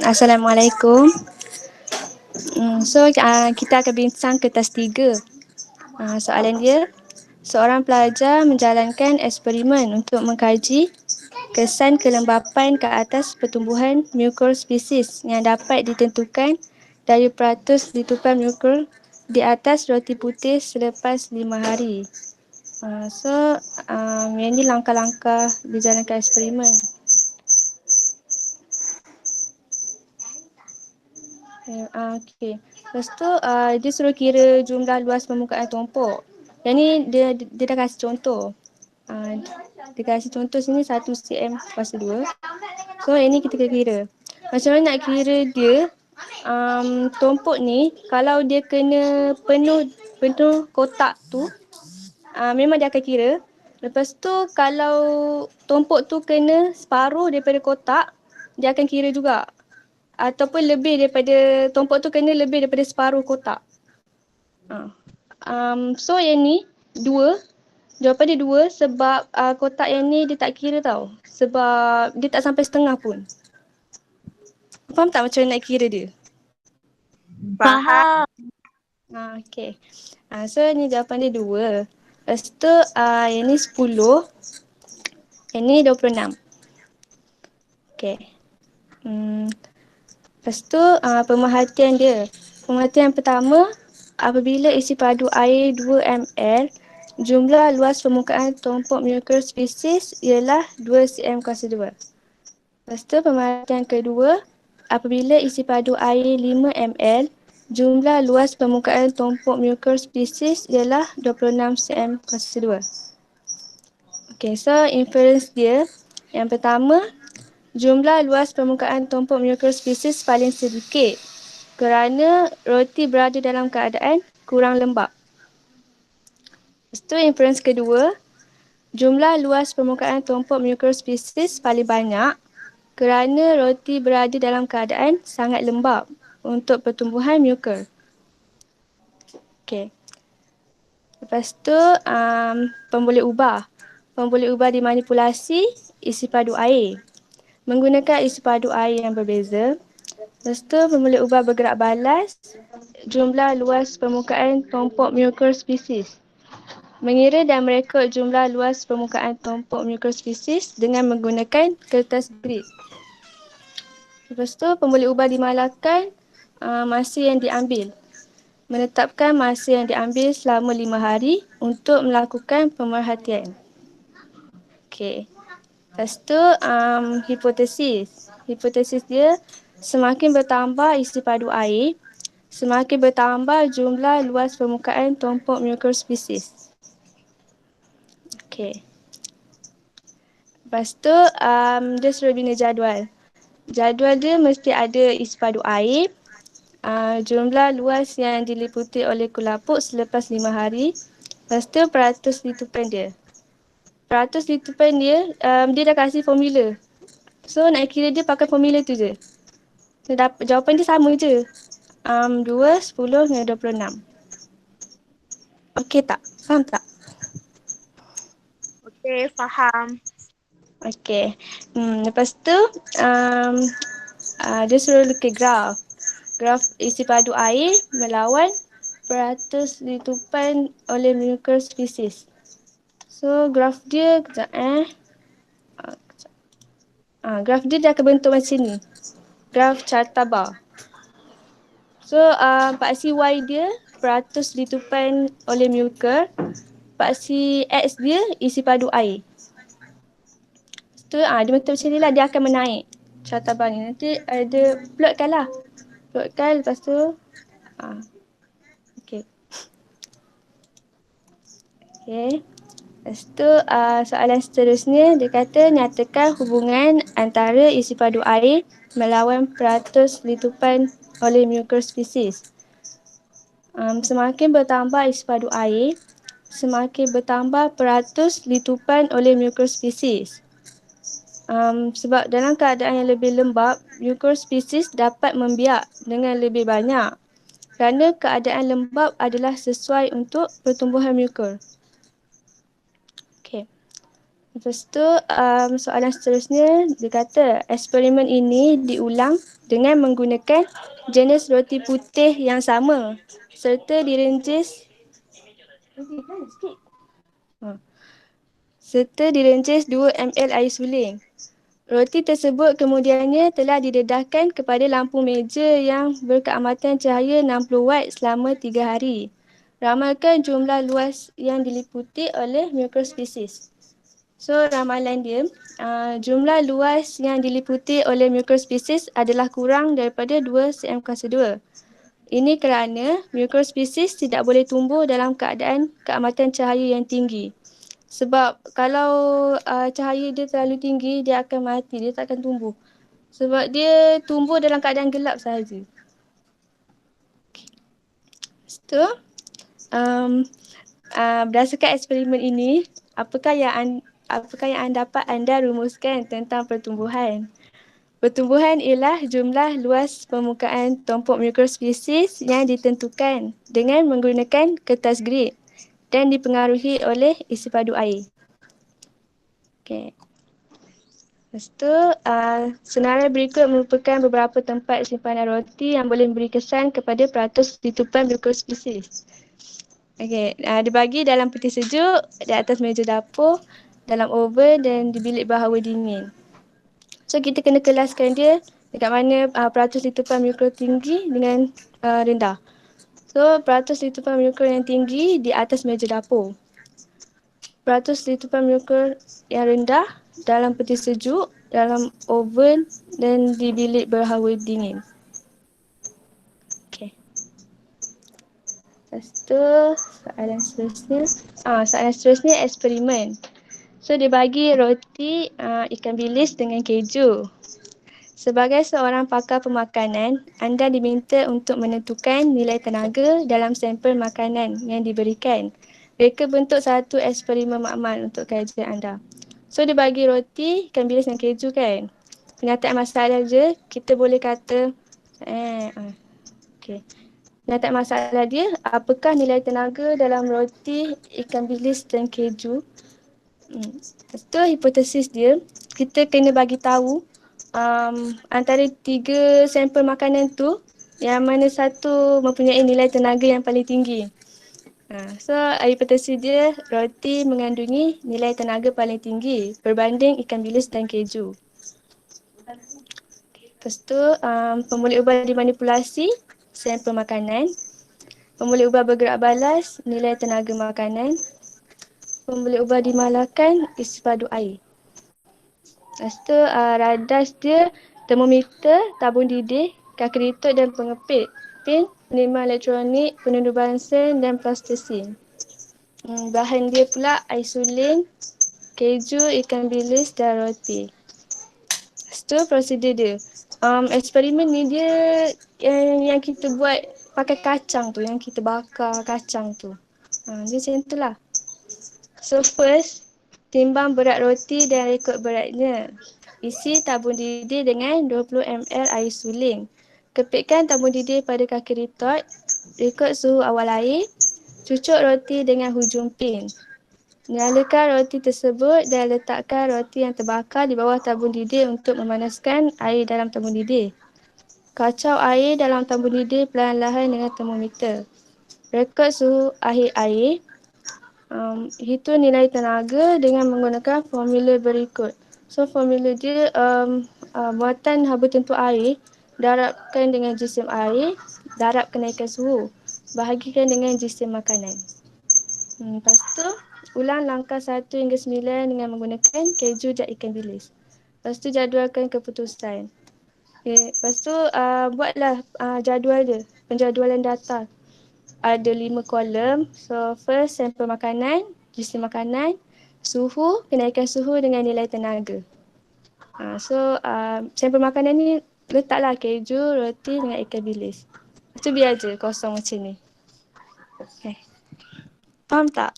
Assalamualaikum. Kita akan bincang kertas 3. Soalan dia, seorang pelajar menjalankan eksperimen untuk mengkaji kesan kelembapan ke atas pertumbuhan mikrospesies yang dapat ditentukan dari peratus litupan mikro di atas roti putih selepas 5 hari. Yang ini langkah-langkah dijalankan eksperimen. Okey. Lepas tu dia suruh kira jumlah luas permukaan tumpuk. Yang ni dia dah kasih contoh. Dia kasih contoh sini 1 cm kuasa 2. So yang ni kita kira. Macam mana nak kira dia? Tumpuk ni kalau dia kena penuh kotak tu, memang dia akan kira. Lepas tu kalau tumpuk tu kena separuh daripada kotak, dia akan kira juga. Ataupun lebih daripada, tumpuk tu kena lebih daripada separuh kotak. So yang ni 2. Jawapan dia 2 sebab kotak yang ni dia tak kira tau. Sebab dia tak sampai setengah pun. Faham tak macam mana nak kira dia? Faham. Okay. So ni jawapan dia 2. Lepas tu yang ni 10. Yang ni 26. Okay. Lepas tu pemerhatian dia. Pemerhatian pertama, apabila isi padu air 2 ml, jumlah luas permukaan tumpuk mikrospesies ialah 2 cm kuasa 2. Lepas tu pemerhatian kedua, apabila isi padu air 5 ml, jumlah luas permukaan tumpuk mikrospesies ialah 26 cm kuasa 2. Okay, so inference dia, yang pertama, jumlah luas permukaan tumpuk mikrospesies paling sedikit kerana roti berada dalam keadaan kurang lembap. Lepas tu inference kedua, jumlah luas permukaan tumpuk mikrospesies paling banyak kerana roti berada dalam keadaan sangat lembap untuk pertumbuhan mucor. Okay. Lepas tu pemboleh ubah. Pemboleh ubah dimanipulasi isi padu air. Menggunakan isi padu air yang berbeza. Lepas tu pemboleh ubah bergerak balas jumlah luas permukaan tumpuk mikrospesies. Mengira dan merekod jumlah luas permukaan tumpuk mikrospesies dengan menggunakan kertas grid. Lepas tu pemboleh ubah dimalahkan masa yang diambil. Menetapkan masa yang diambil selama 5 hari untuk melakukan pemerhatian. Okey. Lepas tu hipotesis. Hipotesis dia, semakin bertambah isi padu air, semakin bertambah jumlah luas permukaan tumpuk mikrospesies. Okey. Lepas tu dia suruh bina jadual. Jadual dia mesti ada isi padu air, jumlah luas yang diliputi oleh kulapuk selepas 5 hari. Lepas tu peratus litupan dia. Peratus litupan dia, dia dah kasih formula. So nak kira dia pakai formula tu je. Jawapan dia sama je. 2, 10 dan 26. Okey tak? Faham tak? Okey, faham. Okey. Lepas tu dia suruh lukis graf. Graf isi padu air melawan peratus litupan oleh mikrospesies. So graf dia graf dia dah kebentuk macam ni. Graf carta bar. So paksi Y dia peratus litupan oleh mucor. Paksi X dia isi padu air. Tu dia bentuk macam ni lah, dia akan menaik carta bar ni. Nanti ada plotkan lah. Plotkan lepas tu okey. Okey. Lepas tu soalan seterusnya dia kata nyatakan hubungan antara isi padu air melawan peratus litupan oleh mikrospesies. Semakin bertambah isi padu air, semakin bertambah peratus litupan oleh mikrospesies. Sebab dalam keadaan yang lebih lembap, mikrospesies dapat membiak dengan lebih banyak kerana keadaan lembap adalah sesuai untuk pertumbuhan mucor. Okay. Lepas tu soalan seterusnya dia kata eksperimen ini diulang dengan menggunakan jenis roti putih yang sama serta direncis serta direncis 2 ml air suling. Roti tersebut kemudiannya telah didedahkan kepada lampu meja yang berkeamatan cahaya 60 watt selama 3 hari. Ramalkan jumlah luas yang diliputi oleh mikrospesies. So ramalan dia, jumlah luas yang diliputi oleh mikrospesies adalah kurang daripada 2 cm kuasa 2. Ini kerana mikrospesies tidak boleh tumbuh dalam keadaan keamatan cahaya yang tinggi. Sebab kalau cahaya dia terlalu tinggi, dia akan mati, dia tak akan tumbuh. Sebab dia tumbuh dalam keadaan gelap sahaja. Lepas tu, berdasarkan eksperimen ini, apakah yang dapat anda rumuskan tentang pertumbuhan? Pertumbuhan ialah jumlah luas permukaan tumpuk mikrospesies yang ditentukan dengan menggunakan kertas grid dan dipengaruhi oleh isi padu air. Okay. Lepas tu, senarai berikut merupakan beberapa tempat simpanan roti yang boleh memberi kesan kepada peratus tutupan mikrospesies. Okay, dibagi dalam peti sejuk, di atas meja dapur, dalam oven dan di bilik berhawa dingin. So, kita kena kelaskan dia dekat mana peratus tutupan mikro tinggi dengan rendah. So, peratus tutupan mikro yang tinggi di atas meja dapur. Peratus tutupan mikro yang rendah dalam peti sejuk, dalam oven dan di bilik berhawa dingin. Okay. Lepas tu, soalan seterusnya eksperimen. So, dia bagi roti ikan bilis dengan keju. Sebagai seorang pakar pemakanan, anda diminta untuk menentukan nilai tenaga dalam sampel makanan yang diberikan. Reka bentuk satu eksperimen makmal untuk kajian anda. So, dia bagi roti, ikan bilis dan keju kan. Penyataan masalah je, kita boleh kata, okay. Penyataan masalah dia, apakah nilai tenaga dalam roti, ikan bilis dan keju? Lepas tu hipotesis dia, kita kena bagi tahu antara 3 sampel makanan tu yang mana satu mempunyai nilai tenaga yang paling tinggi. So hipotesis dia, roti mengandungi nilai tenaga paling tinggi berbanding ikan bilis dan keju. Lepas tu pemulih ubah dimanipulasi sampel makanan. Pemulih ubah bergerak balas nilai tenaga makanan. Pemulih ubah dimalakan isi padu air. Lepas tu radas dia termometer, tabung didih, kaki ritut dan pengepit, pin, penerimaan elektronik, penundur bansen dan plastisin. Bahan dia pula air suling, keju, ikan bilis dan roti. Lepas tu prosedur dia. Eksperimen ni dia yang kita buat pakai kacang tu, yang kita bakar kacang tu. Dia macam tu lah. So first, timbang berat roti dan rekod beratnya. Isi tabung didih dengan 20 ml air suling. Kepitkan tabung didih pada kaki ritut. Rekod suhu awal air. Cucuk roti dengan hujung pin. Nyalakan roti tersebut dan letakkan roti yang terbakar di bawah tabung didih untuk memanaskan air dalam tabung didih. Kacau air dalam tabung didih perlahan-lahan dengan termometer. Rekod suhu akhir air. Hitung nilai tenaga dengan menggunakan formula berikut. So formula dia muatan haba tentu air darabkan dengan jisim air, darab kenaikan suhu, bahagikan dengan jisim makanan. Lepas tu ulang langkah 1 hingga 9 dengan menggunakan keju dan ikan bilis. Lepas tu jadualkan keputusan. Okay. Lepas tu buatlah jadual dia, penjadualan data. Ada 5 kolom. So first sampel makanan, jisim makanan, suhu, kenaikan suhu dengan nilai tenaga. So sampel makanan ni letaklah keju, roti dengan ikan bilis. Lepas tu biar je kosong macam ni. Okay. Faham tak?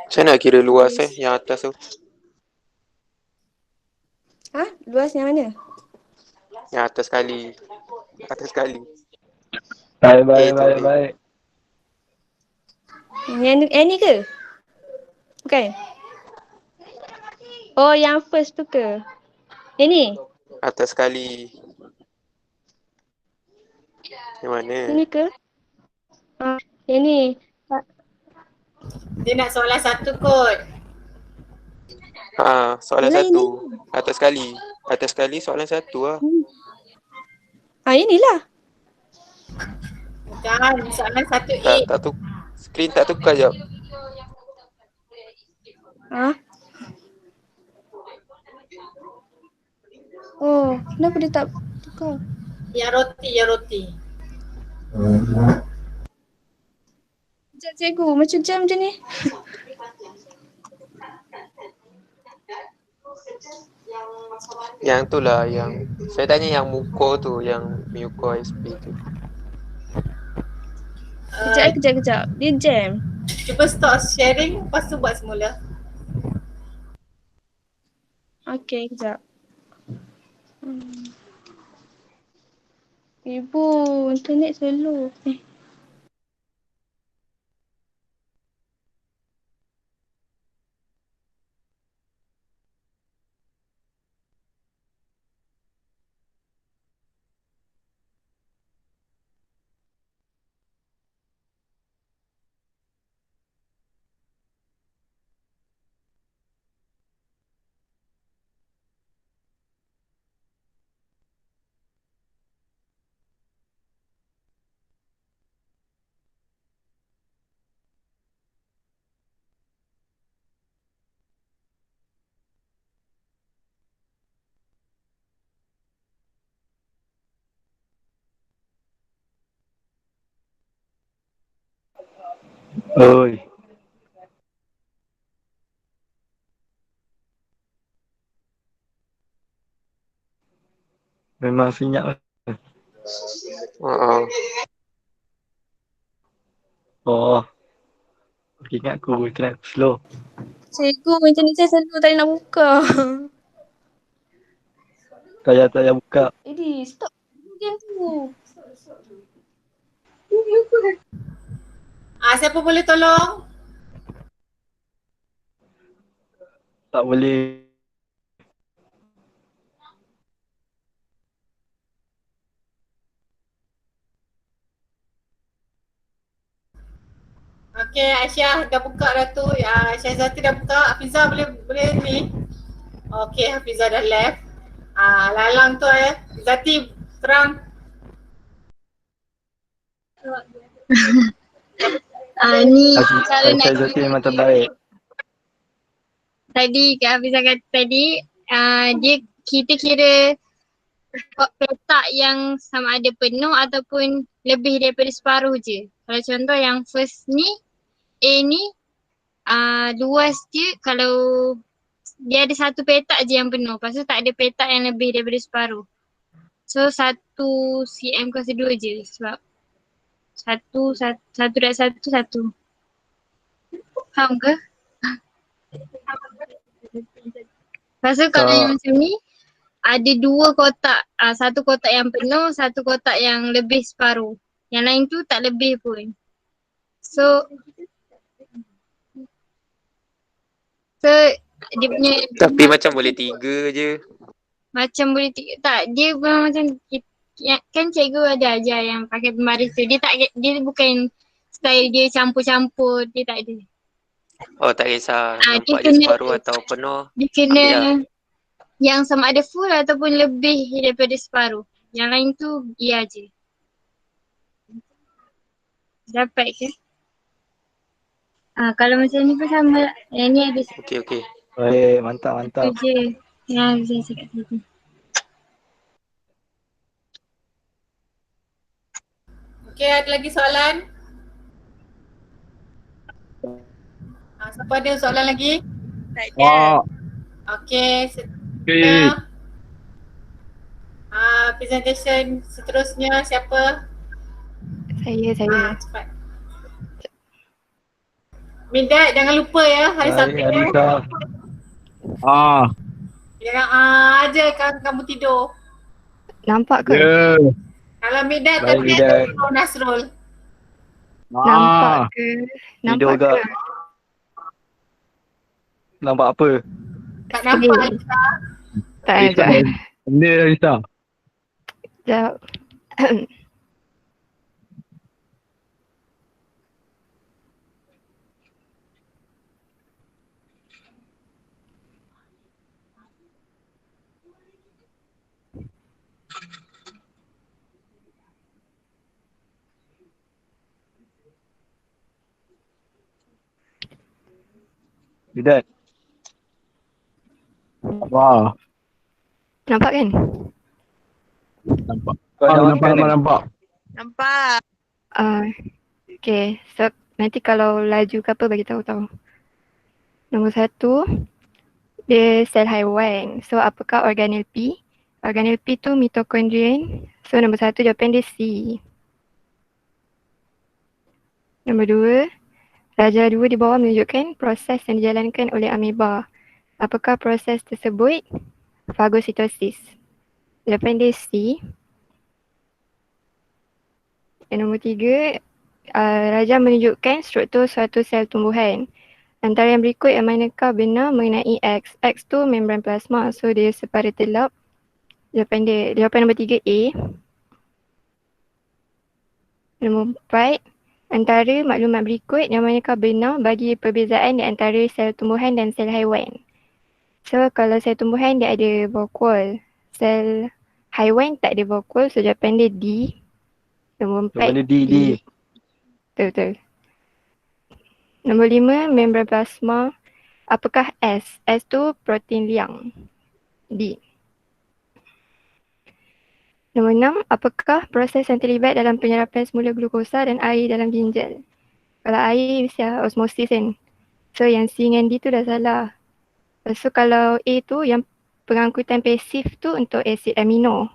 Macam nak kira luas yang atas tu? Luas yang mana? Yang atas sekali. Atas sekali. Baik. Yang ni ke? Bukan? Oh, yang first tu ke? Yang ni? Atas sekali. Yang mana? Ini ke? Yang ni. Dia nak soalan satu kot. Soalan Yelah, ini. satu. Atas sekali. Atas sekali soalan satu lah. Inilah. Bukan, soalan satu A. Tak tu. Skrin tak tukar jap. Oh, kenapa dia tak tukar? Yang roti. Sekejap cikgu, macam jam je ni. Yang tu lah yang saya tanya yang muko tu, yang muko SP tu. Kejap. Dia jam. Cuba stop sharing, lepas tu buat semula. Okay, kejap. Ibu, internet slow. Oi. Memang senyap lah. Oh. Ingat aku internet slow. Cikgu, internet saya slow tak nak buka. Tak payah buka. Edi, stop game tu. Siapa boleh tolong? Tak boleh. Okay, Aisyah dah buka dah tu. Syahzati dah buka. Hafizah boleh ni. Okay, Hafizah dah left. Lalang tu Zati terang. Ni cara nak Syahzati memang terbaik. tadi Kak Hafizah kata tadi dia kita kira petak yang sama ada penuh ataupun lebih daripada separuh je. Kalau contoh yang first ni A ni luas dia kalau dia ada satu petak je yang penuh, lepas tu tak ada petak yang lebih daripada separuh. So 1 cm kuasa 2 je sebab satu dan satu. Faham ke? Lepas tu kalau yang macam ni ada 2 kotak, satu kotak yang penuh, satu kotak yang lebih separuh. Yang lain tu tak lebih pun. So dia punya Tapi macam boleh 3 je. macam boleh tak, dia memang macam kan cikgu ada ajar yang pakai pembaris tu. Dia bukan style dia campur-campur, dia tak ada. Oh tak kisah Dia nampak dia separuh atau penuh. Dia kena ambil lah. yang sama ada full ataupun lebih daripada separuh. Yang lain tu dia je. Dapat ke? Kalau macam ni pun sama. Yang ni ada Okey. Baik, mantap. satu je. Yang saya cakap tadi. Okay, ada lagi soalan? Siapa ada soalan lagi? Tak ada. Okay. Presentation seterusnya siapa? Saya. Cepat. Midat, jangan lupa ya hari Sabtu ya. Jangan aja kan kamu tidur. Nampak ke? Ya. Kalau Midat Baik, tapi Midat. Nasrul. Nampak ke? Video Nampak ke? gak nampak apa? Tak nampak Eh, Aisyah. tak Risa, ada. benda Risa. Sekejap. Bidan. Wah, Nampak kan? nampak. Kau nak Nampak, makan nampak, kan? nampak. Okay, so nanti kalau laju ke apa bagi tahu. Nombor 1, dia sel haiwan. So apakah organel P? Organel P tu mitokondrian. So nombor 1 jawapan dia C. Nombor 2, darjah 2 di bawah menunjukkan proses yang dijalankan oleh ameba. Apakah proses tersebut? Fagositosis. Jawapan dia C. Dan nombor 3, rajah menunjukkan struktur suatu sel tumbuhan. Antara yang berikut yang manakah benar mengenai X? X tu membran plasma, so dia separated lobe. Jawapan nombor 3 A. Nombor 4, antara maklumat berikut yang manakah benar bagi perbezaan di antara sel tumbuhan dan sel haiwan? So kalau sel tumbuhan dia ada vakuol, sel haiwan tak ada vakuol, so jawapan dia D. Nombor 4 Jawapan dia D. Betul. Nombor 5, membran plasma. Apakah S? S tu protein liang. D. Nombor 6, apakah proses yang terlibat dalam penyerapan semula glukosa dan air dalam ginjal? Kalau air mesti osmosis kan. So yang C dengan D tu dah salah. So kalau A tu yang pengangkutan pasif tu untuk asid amino.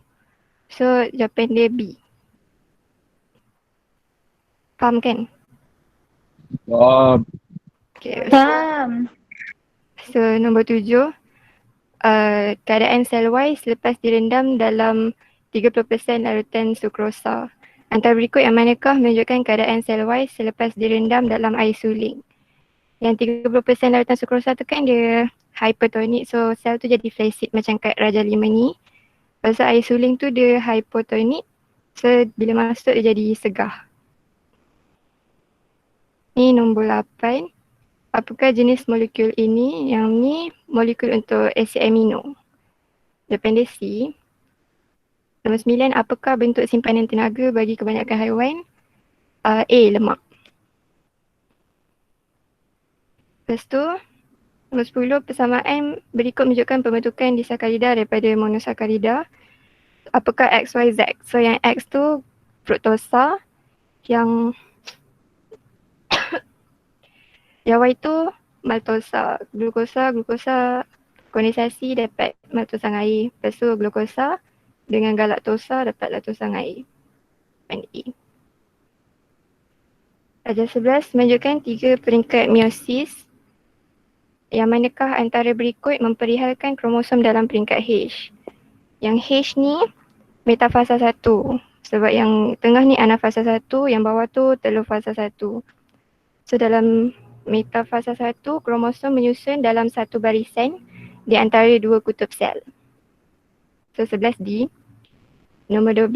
So jawapan dia B. Faham kan? Wah, Okay. Faham. So nombor 7, keadaan sel Y selepas direndam dalam 30% larutan sukrosa. Antara berikut yang manakah menunjukkan keadaan sel Y selepas direndam dalam air suling? Yang 30% larutan sukrosa tu kan dia hypertonik, so sel tu jadi flaccid macam kat Raja 5 ni. Lepas tu air suling tu dia hypotonik, so bila masuk dia jadi segah. Ni nombor 8. Apakah jenis molekul ini? Yang ni molekul untuk asid amino. Jawapan dia C. Nombor 9, apakah bentuk simpanan tenaga bagi kebanyakan haiwan? A. Lemak. Lepas tu, nombor 10, persamaan berikut menunjukkan pembentukan disakarida daripada monosakarida. Apakah X, Y, Z? So yang X tu fruktosa, yang yang Y tu maltosa. Glukosa kondensasi dapat maltosa dengan air. Lepas tu glukosa dengan galaktosa dapat laktosa dengan air. Dan E. Darjah 11 menunjukkan 3 peringkat meiosis. Yang manakah antara berikut memperihalkan kromosom dalam peringkat H? Yang H ni metafasa 1. Sebab yang tengah ni anafasa 1, yang bawah tu telur fasa 1. So dalam metafasa 1, kromosom menyusun dalam satu barisan di antara dua kutub sel. So 11D. Nombor 12,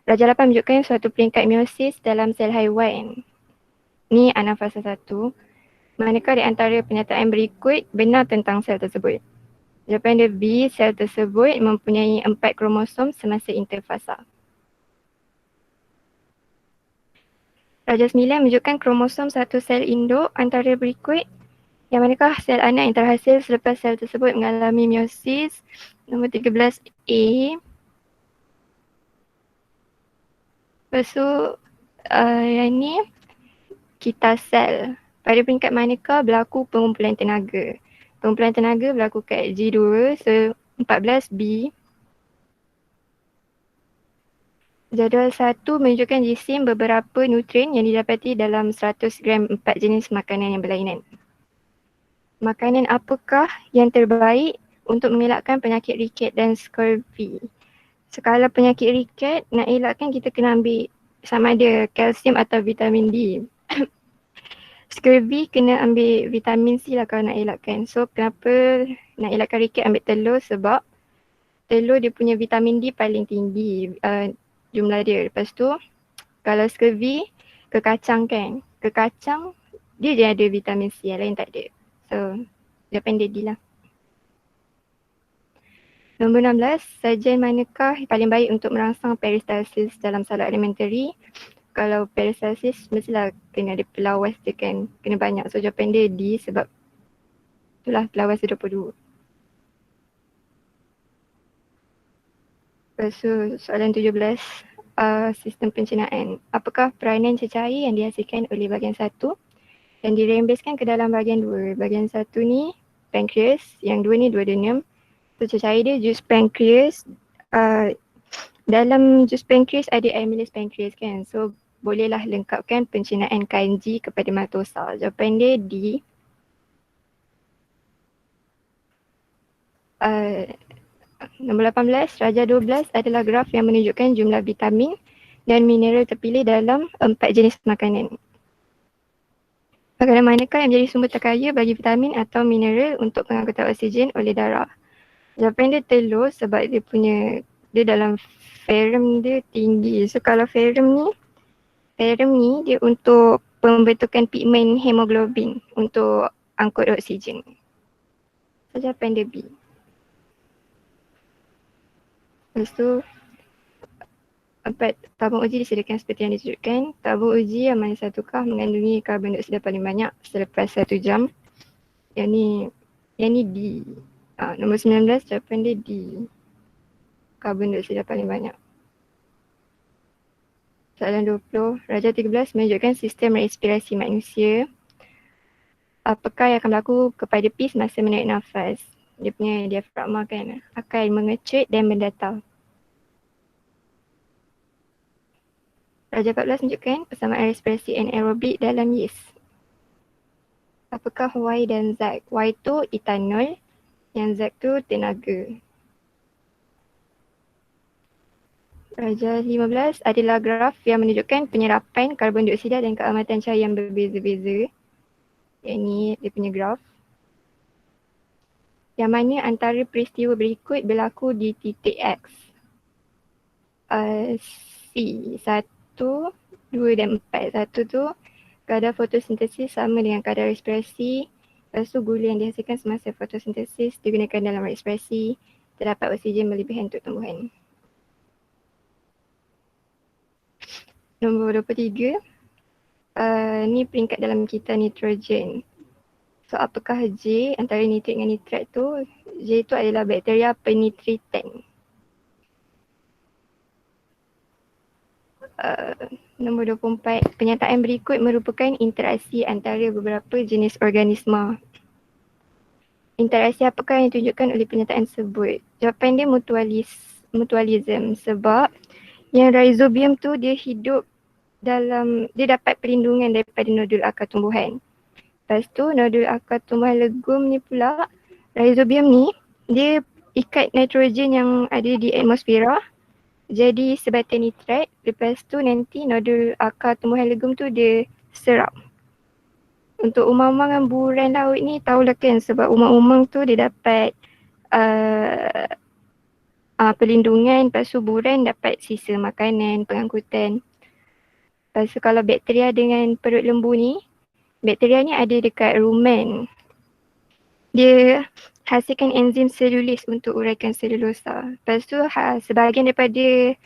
darjah 8 menunjukkan suatu peringkat meiosis dalam sel haiwan. Ni anafasa 1. Manakah di antara pernyataan berikut benar tentang sel tersebut? Jawapan dia B, sel tersebut mempunyai 4 kromosom semasa interfasa. Darjah 9 menunjukkan kromosom satu sel induk antara berikut. Yang manakah sel anak yang terhasil selepas sel tersebut mengalami meiosis? Nombor 13A. Lepas tu yang ni kita sel. Pada peringkat manakah berlaku pengumpulan tenaga? Pengumpulan tenaga berlaku kat G2, so 14B. Jadual 1 menunjukkan jisim beberapa nutrien yang didapati dalam 100 gram 4 jenis makanan yang berlainan. Makanan apakah yang terbaik untuk mengelakkan penyakit riket dan scurvy? So, kalau penyakit riket nak elakkan kita kena ambil sama ada kalsium atau vitamin D. Scurvy kena ambil vitamin C lah kalau nak elakkan. So kenapa nak elakkan riket ambil telur, sebab telur dia punya vitamin D paling tinggi jumlah dia. Lepas tu kalau scurvy ke kacang kan. Ke kacang dia ada vitamin C, yang lain tak ada. So jawapan dia D lah. Nombor 16, sajian manakah paling baik untuk merangsang peristalsis dalam saluran alimentari? Kalau peristalsis mestilah kena ada pelawas dia kan, kena banyak. So jawapan dia D sebab itulah pelawas dia 22. Lepas tu soalan 17, sistem pencernaan. Apakah peranan cecair yang dihasilkan oleh bahagian 1 dan dirembeskan ke dalam bahagian 2? Bahagian 1 ni pankreas, yang 2 ni duodenum. So cecair dia jus pankreas. Dalam jus pankreas ada amylase pankreas kan. So bolehlah lengkapkan pencernaan kanji kepada maltosa. Jawapan dia D. Nombor 18, Raja 12 adalah graf yang menunjukkan jumlah vitamin dan mineral terpilih dalam 4 jenis makanan. Makanan manakah yang menjadi sumber terkaya bagi vitamin atau mineral untuk pengangkutan oksigen oleh darah? Jawapan dia telur sebab dia dalam ferrum dia tinggi. So kalau ferrum ni dia untuk pembentukan pigmen hemoglobin untuk angkut oksigen. So jawapan dia B. Lepas tu tabung uji disediakan seperti yang ditunjukkan. Tabung uji yang mana satukah mengandungi karbon dioksida paling banyak selepas 1 jam. Yang ni D. Nombor 19, jawapan dia D. Karbon dioksida paling banyak. Soalan 20, Raja 13 menunjukkan sistem respirasi manusia. Apakah yang akan berlaku kepada pis masa menarik nafas? Dia punya diafragma kan akan mengecut dan mendatar. Raja 14 menunjukkan persamaan respirasi anaerobik dalam yeast. Apakah Y dan Z? Y tu etanol, yang Z tu tenaga. Raja 15 adalah graf yang menunjukkan penyerapan karbon dioksida dan keamatan cahaya yang berbeza-beza. Yang ni dia punya graf. Yang mana antara peristiwa berikut berlaku di titik X. C, 1, 2 dan 4. 1 tu kadar fotosintesis sama dengan kadar respirasi. Lepas tu gula yang dihasilkan semasa fotosintesis digunakan dalam respirasi. Terdapat oksigen berlebihan untuk tumbuhan. Nombor 23, ni peringkat dalam kita nitrogen. So apakah J antara nitrit dengan nitrat tu? J tu adalah bakteria penitritan. Nombor 24, penyataan berikut merupakan interaksi antara beberapa jenis organisma. Interaksi apakah yang ditunjukkan oleh pernyataan tersebut? Jawapan dia mutualism sebab yang rhizobium tu dia hidup dia dapat perlindungan daripada nodul akar tumbuhan. Lepas tu nodul akar tumbuhan legum ni pula, rhizobium ni dia ikat nitrogen yang ada di atmosfera jadi sebatai nitrat. Lepas tu nanti nodul akar tumbuhan legum tu dia serap. Untuk umang-umang dan buran laut ni tahulah kan, sebab umang-umang tu dia dapat perlindungan, lepas tu buran dapat sisa makanan, pengangkutan. Lepas tu kalau bakteria dengan perut lembu ni, bakteria ni ada dekat rumen. Dia hasilkan enzim selulis untuk uraikan selulosa. Lepas tu sebahagian daripada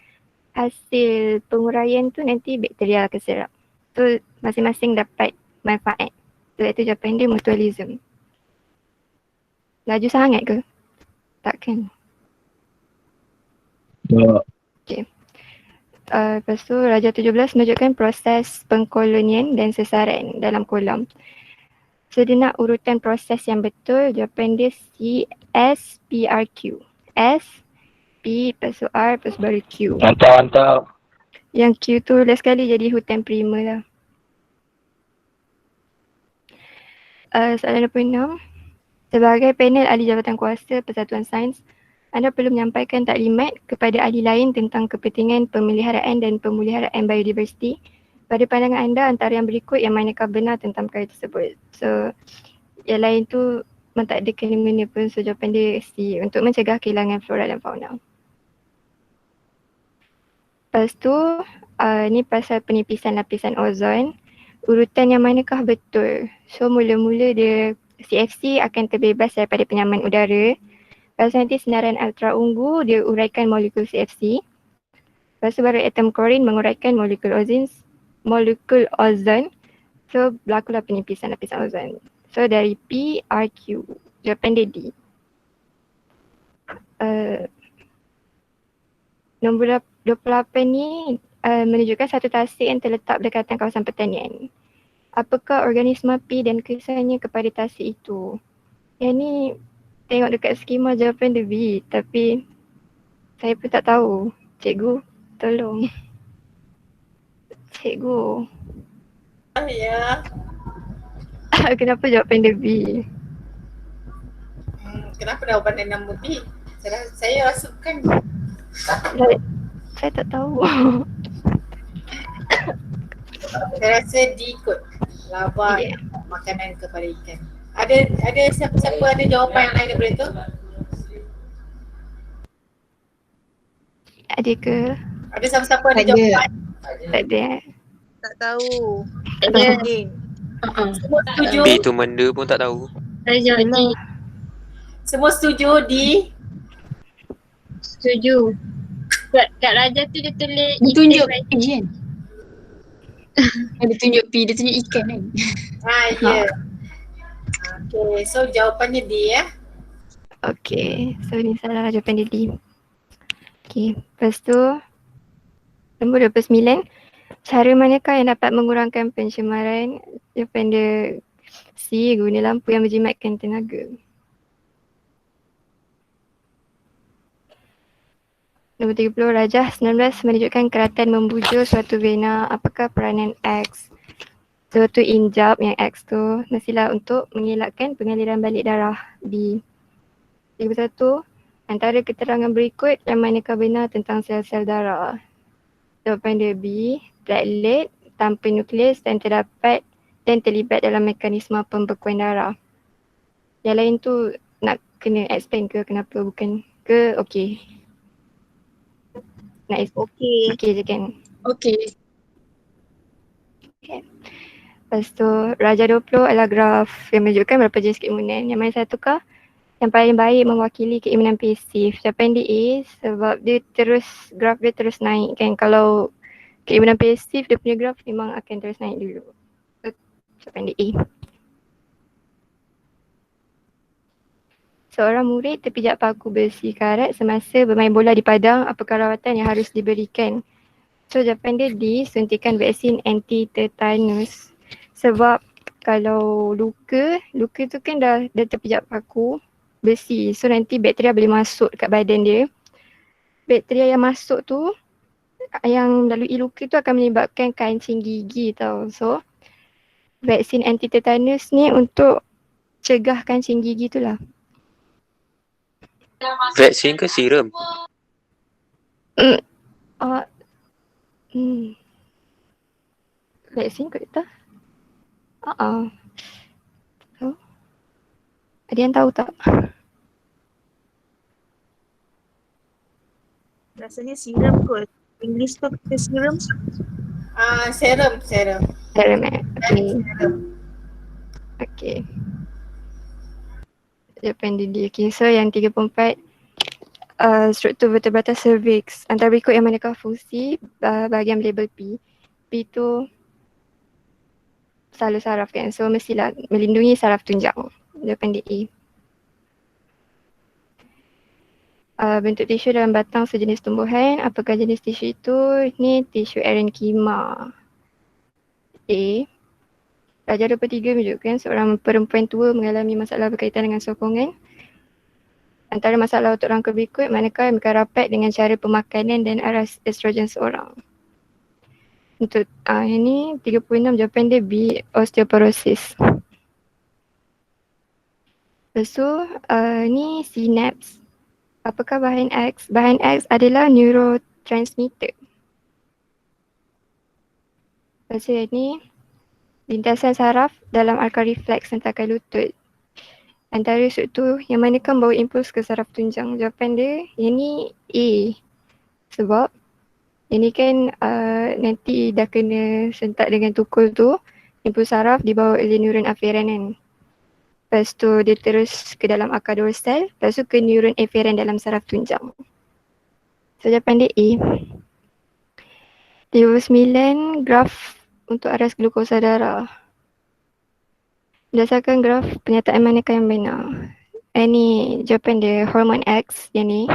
hasil penguraian tu nanti bakteria akan serap. Tu masing-masing dapat manfaat. Sebab itu jawapan dia mutualism. Laju sangat ke? Takkan. Okay. Lepas tu Raja 17 menunjukkan proses pengkolonian dan sesaran dalam kolam. So dia nak urutan proses yang betul. Jawapan dia C, S, P, R, Q. S, P, lepas tu R, lepas baru Q. Mantap. Yang Q tu last sekali jadi hutan prima lah. Soalan 26. Sebagai panel ahli jabatan kuasa Persatuan Sains, anda perlu menyampaikan taklimat kepada ahli lain tentang kepentingan pemeliharaan dan pemuliharaan biodiversiti. Pada pandangan anda, antara yang berikut yang manakah benar tentang perkara tersebut? So, yang lain tu memang tak ada kena-mena pun. So, jawapan dia C, untuk mencegah kehilangan flora dan fauna. Lepas tu, ni pasal penipisan lapisan ozon. Urutan yang manakah betul? So, mula-mula dia CFC akan terbebas daripada penyaman udara. Lepas nanti senaran ultra ungu dia uraikan molekul CFC. Lepas tu baru atom klorin menguraikan molekul ozon. So, berlakulah penipisan lapisan ozon. So, dari P, R, Q. Jawapan dia D. Nombor 28 ni menunjukkan satu tasik yang terletak berdekatan kawasan pertanian. Apakah organisma P dan kesannya kepada tasik itu? Yang ni tengok dekat skema jawapan dia B, tapi saya pun tak tahu. Cikgu, tolong. Cikgu. Ya. Kenapa jawapan dia B? Kenapa jawapan dia nombor B? Saya rasa kan. Saya tak tahu. Saya rasa D kot. Laba makanan kepada ikan. Ada siapa-siapa ada jawapan yang lain daripada tu? Ada ke? Ada siapa-siapa ada Ada. jawapan? Tak ada. Tak tahu. Ada. Mungkin. Semua setuju? B tu benda pun tak tahu. Saya jawab D. Semua setuju D? Setuju. Kat Raja tu dia tulis Dia tunjuk ikan. P kan? Dia tunjuk P, dia tunjuk ikan kan? Ya. Okay, so jawapannya D ya. Okay, so ni salah jawapan dia D. Okay, lepas tu nombor 29. Cara manakah yang dapat mengurangkan pencemaran? Jawapan dia C, guna lampu yang berjimatkan tenaga. Nombor 30, Rajah 19 menunjukkan keratan membujur suatu vena. Apakah peranan X? Suatu injap yang X tu mestilah untuk mengelakkan pengaliran balik darah. B. 31, antara keterangan berikut yang manakah benar tentang sel-sel darah? Jawapan dia B. Platelet tanpa nukleus dan terlibat dalam mekanisme pembekuan darah. Yang lain tu nak kena explain ke kenapa bukan ke? Okey. Nak Okey. okey je kan? Okey. Okay. Lepas tu Raja 20 adalah graf yang menunjukkan berapa jenis keimunan. Yang mana satukah yang paling baik mewakili keimunan pasif? Jawapan dia A, sebab graf dia terus naik kan. Kalau keimunan pasif dia punya graf memang akan terus naik dulu. So, jawapan dia A. Seorang murid terpijak paku besi karat semasa bermain bola di padang. Apakah rawatan yang harus diberikan? So jawapan dia D, suntikan vaksin anti-tetanus. Sebab kalau luka tu kan dah terpijak paku besi. So nanti bakteria boleh masuk kat badan dia. Bakteria yang masuk tu, yang melalui luka tu akan menyebabkan kancing gigi tau. So vaksin anti-tetanus ni untuk cegah kancing gigi tu lah. Vaksin ke serum? Vaksin kot tak? So, ada yang tahu tak? Rasanya serum kot. English tu kata serum. Serum. Serum eh? Okay. Okay. Jawapan dia D. Okay, so yang 34, struktur vertebrata cervix. Antara berikut yang manakah fungsi bahagian label P? P tu salur saraf kan, so mestilah melindungi saraf tunjang. Jawapan dia A. Bentuk tisu dalam batang sejenis tumbuhan. Apakah jenis tisu itu? Ni tisu erenkima. A. Raja 23 menunjukkan seorang perempuan tua mengalami masalah berkaitan dengan sokongan. Antara masalah untuk rangka berikut, manakah yang akan rapat dengan cara pemakanan dan aras estrogen seorang? Untuk ini 36, jawapan dia B, osteoporosis. Lepas tu ni synapse. Apakah bahan X? Bahan X adalah neurotransmitter. Lepas ni, lintasan saraf dalam arka refleks sentakan lutut. Antara struktur yang manakah membawa impuls ke saraf tunjang? Jawapan dia, yang ni A. Sebab yang ni kan nanti dah kena sentak dengan tukul tu, impuls saraf dibawa oleh neuron aferen kan. Lepas tu dia terus ke dalam akar dorsal, lepas tu ke neuron eferen dalam saraf tunjang. So jawapan dia A. 39, graf untuk aras glukosa darah. Berdasarkan graf, pernyataan manakah yang benar? Ini jawapan dia, hormon X yang ni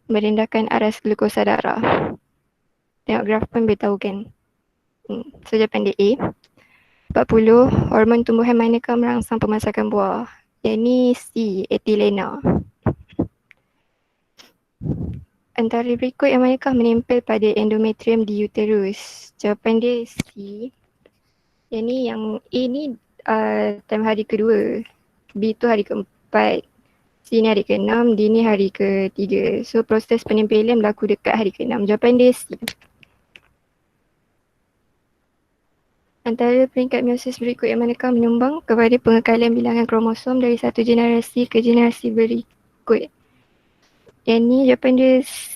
merendahkan aras glukosa darah. Tengok graf pun boleh tahu kan. So jawapan dia A. 40, hormon tumbuhan manakah merangsang pemasakan buah? Yang ni C, etilena. Antara berikut yang manakah menempel pada endometrium di uterus? Jawapan dia C. Yang ni, yang A ni time hari kedua, B tu hari keempat, C ni hari ke-6, D ni hari ke-3. So proses penempelan berlaku dekat hari ke-6. Jawapan dia C. Antara peringkat meiosis berikut yang manakah menyumbang kepada pengekalan bilangan kromosom dari satu generasi ke generasi berikut? Yang ni jawapan dia C.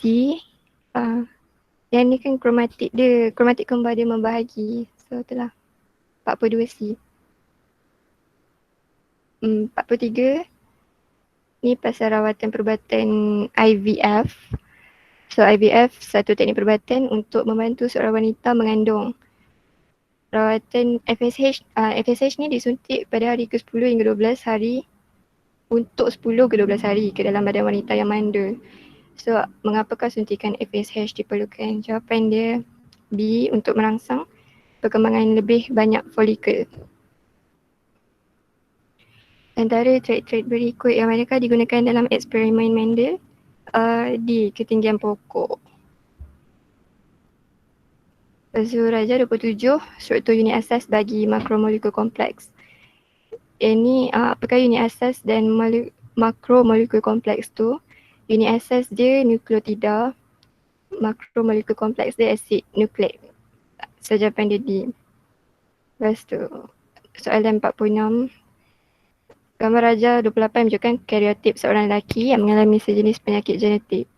Yang ni kan kromatik dia, kromatik kembar dia membahagi. So itulah 42C. 43 ni pasal rawatan perubatan IVF. So IVF satu teknik perubatan untuk membantu seorang wanita mengandung. Rawatan FSH, FSH ni disuntik pada hari ke-10 hingga 12 hari untuk 10 ke 12 hari ke dalam badan wanita yang mandul. So mengapakah suntikan FSH diperlukan? Jawapan dia B, untuk merangsang perkembangan lebih banyak folikel. Antara trait-trait berikut yang manakah digunakan dalam eksperimen Mendel? D, ketinggian pokok. Raja 27, struktur unit asas bagi makromolekul kompleks. Ini apakah unit asas dan makromolekul kompleks tu? Unit asas dia nukleotida, makromolekul kompleks dia asid nukleik. So jawapan dia D. Lepas tu, soalan 46. Gambar Raja 28 menunjukkan kariotip seorang lelaki yang mengalami sejenis penyakit genetik.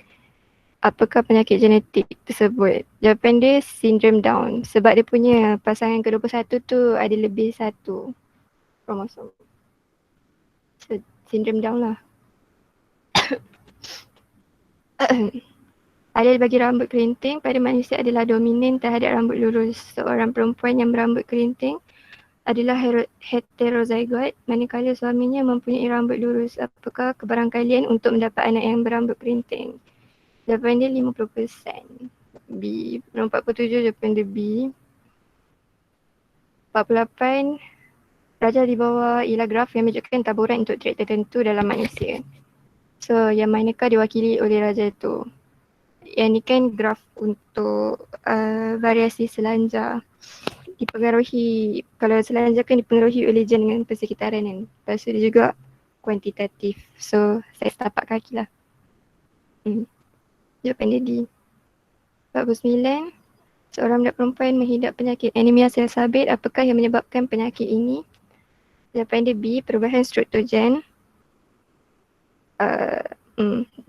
Apakah penyakit genetik tersebut? Jawapan dia sindrom Down. Sebab dia punya pasangan ke-21 tu ada lebih satu kromosom. So, sindrom Down lah. Alel bagi rambut kerinting pada manusia adalah dominan terhadap rambut lurus. Seorang perempuan yang berambut kerinting adalah heterozygot manakala suaminya mempunyai rambut lurus. Apakah kebarangkalian untuk mendapat anak yang berambut kerinting? Jawapan dia 50%. B. Nombor 47 jawapan dia B. 48. Raja di bawah ialah graf yang menunjukkan taburan untuk trait tertentu dalam manusia. So yang manakah diwakili oleh raja itu? Yang ni kan graf untuk variasi selanjar. Dipengaruhi, kalau selanjar kan dipengaruhi oleh gen dengan persekitaran kan. Lepas tu dia juga kuantitatif. So saya setapak kaki lah. Jawapan dia D. 49. Seorang budak perempuan menghidap penyakit anemia sel sabit. Apakah yang menyebabkan penyakit ini? Jawapan dia B. Perubahan struktur gen.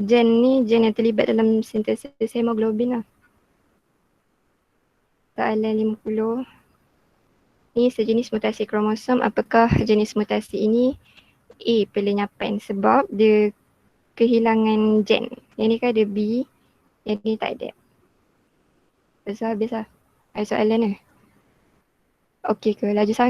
Gen ni gen yang terlibat dalam sintesis hemoglobin lah. Soalan 50. Ini sejenis mutasi kromosom. Apakah jenis mutasi ini? A. Pelenyapan sebab dia kehilangan gen. Yang ni kan ada B. Yang ni tak ada. So habis lah. Ada soalan lah. Okey ke? Laju sangat.